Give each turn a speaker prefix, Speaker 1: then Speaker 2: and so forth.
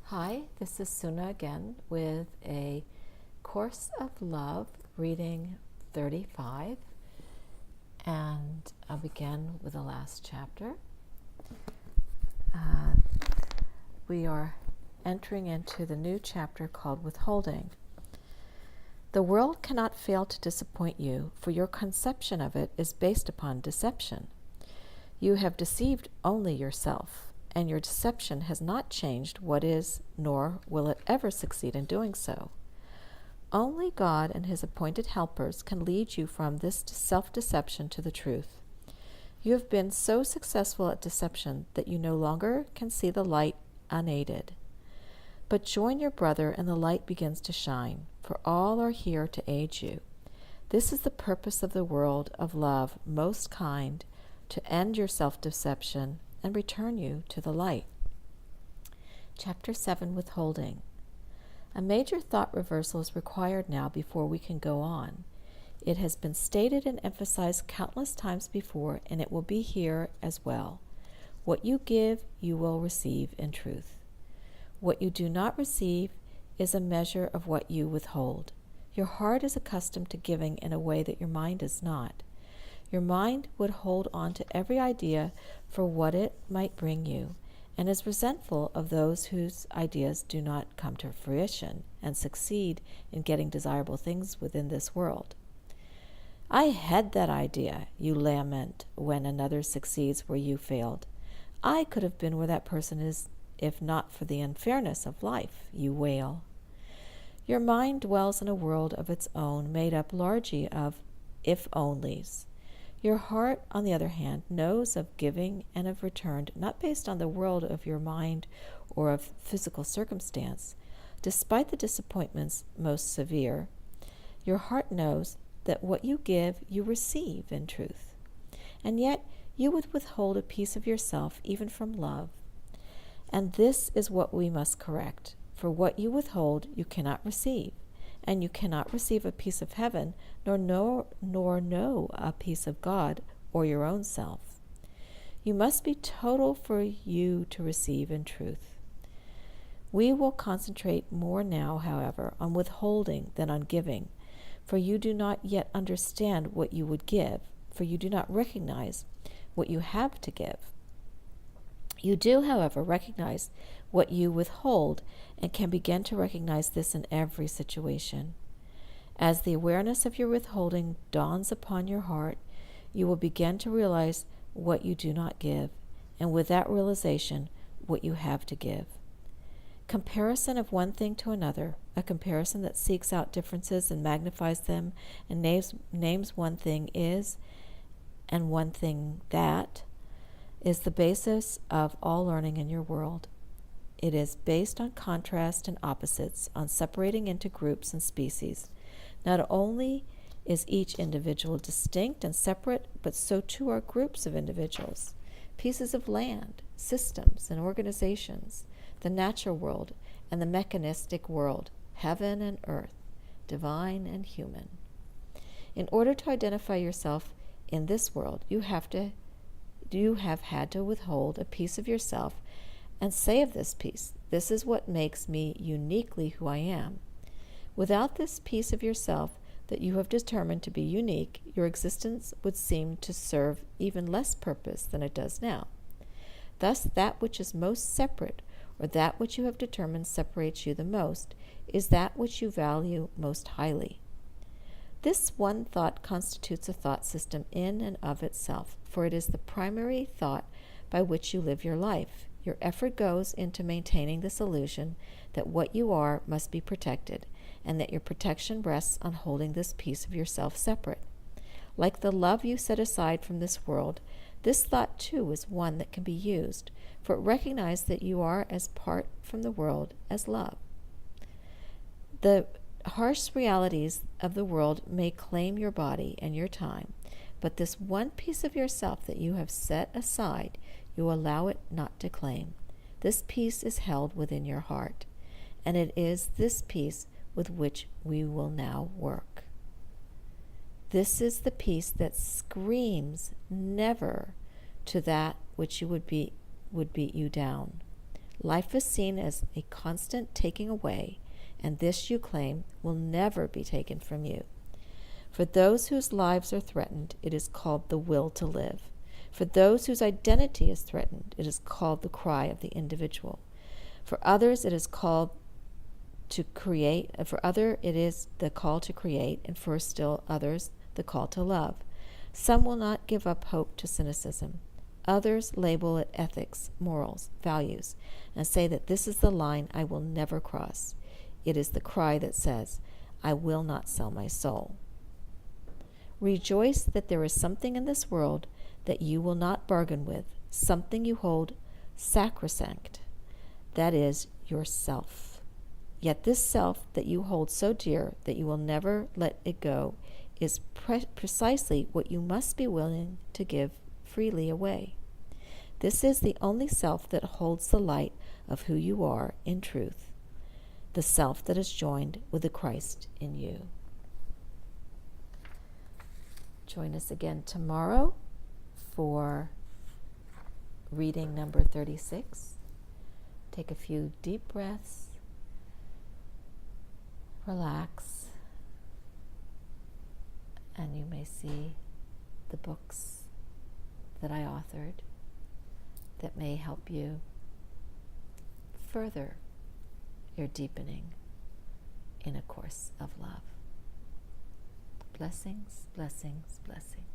Speaker 1: Hi, this is Suna again with a Course of Love reading 35, and I'll begin with the last chapter. We are entering into the new chapter called Withholding. The world cannot fail to disappoint you, for your conception of it is based upon deception. You have deceived only yourself, and your deception has not changed what is, nor will it ever succeed in doing so. Only God and His appointed helpers can lead you from this self-deception to the truth. You have been so successful at deception that you no longer can see the light unaided. But join your brother and the light begins to shine, for all are here to aid you. This is the purpose of the world of love most kind, to end your self-deception and return you to the light. Chapter 7, Withholding. A major thought reversal is required now before we can go on. It has been stated and emphasized countless times before, and it will be here as well. What you give, you will receive in truth. What you do not receive is a measure of what you withhold. Your heart is accustomed to giving in a way that your mind is not. Your mind would hold on to every idea for what it might bring you, and is resentful of those whose ideas do not come to fruition and succeed in getting desirable things within this world. I had that idea, you lament when another succeeds where you failed. I could have been where that person is if not for the unfairness of life, you wail. Your mind dwells in a world of its own made up largely of if-onlys. Your heart, on the other hand, knows of giving and of return, not based on the world of your mind or of physical circumstance. Despite the disappointments most severe, your heart knows that what you give, you receive in truth. And yet, you would withhold a piece of yourself even from love. And this is what we must correct. For what you withhold, you cannot receive. And you cannot receive a piece of heaven, nor know a piece of God or your own self. You must be total for you to receive in truth. We will concentrate more now, however, on withholding than on giving, for you do not yet understand what you would give, for you do not recognize what you have to give. You do, however, recognize what you withhold and can begin to recognize this in every situation. As the awareness of your withholding dawns upon your heart, you will begin to realize what you do not give, and with that realization, what you have to give. Comparison of one thing to another, a comparison that seeks out differences and magnifies them and names one thing is and one thing that, is the basis of all learning in your world. It is based on contrast and opposites, on separating into groups and species. Not only is each individual distinct and separate, but so too are groups of individuals, pieces of land, systems and organizations, the natural world and the mechanistic world, heaven and earth, divine and human. In order to identify yourself in this world, you have had to withhold a piece of yourself and say of this piece, this is what makes me uniquely who I am. Without this piece of yourself that you have determined to be unique, your existence would seem to serve even less purpose than it does now. Thus, that which is most separate, or that which you have determined separates you the most, is that which you value most highly. This one thought constitutes a thought system in and of itself, for it is the primary thought by which you live your life. Your effort goes into maintaining this illusion that what you are must be protected, and that your protection rests on holding this piece of yourself separate. Like the love you set aside from this world, this thought too is one that can be used, for it recognizes that you are as part from the world as love. The harsh realities of the world may claim your body and your time, but this one piece of yourself that you have set aside, you allow it not to claim. This piece is held within your heart, and it is this piece with which we will now work. This is the piece that screams never to that which would beat you down. Life is seen as a constant taking away, and this, you claim, will never be taken from you. For those whose lives are threatened, it is called the will to live. For those whose identity is threatened, it is called the cry of the individual. For others, it is called to create. For other, it is the call to create, and for still others, the call to love. Some will not give up hope to cynicism. Others label it ethics, morals, values, and say that this is the line I will never cross. It is the cry that says, I will not sell my soul. Rejoice that there is something in this world that you will not bargain with, something you hold sacrosanct, that is, yourself. Yet this self that you hold so dear that you will never let it go is precisely what you must be willing to give freely away. This is the only self that holds the light of who you are in truth, the self that is joined with the Christ in you. Join us again tomorrow for reading number 36. Take a few deep breaths, relax, and you may see the books that I authored that may help you further your deepening in a course of love. Blessings, blessings, blessings.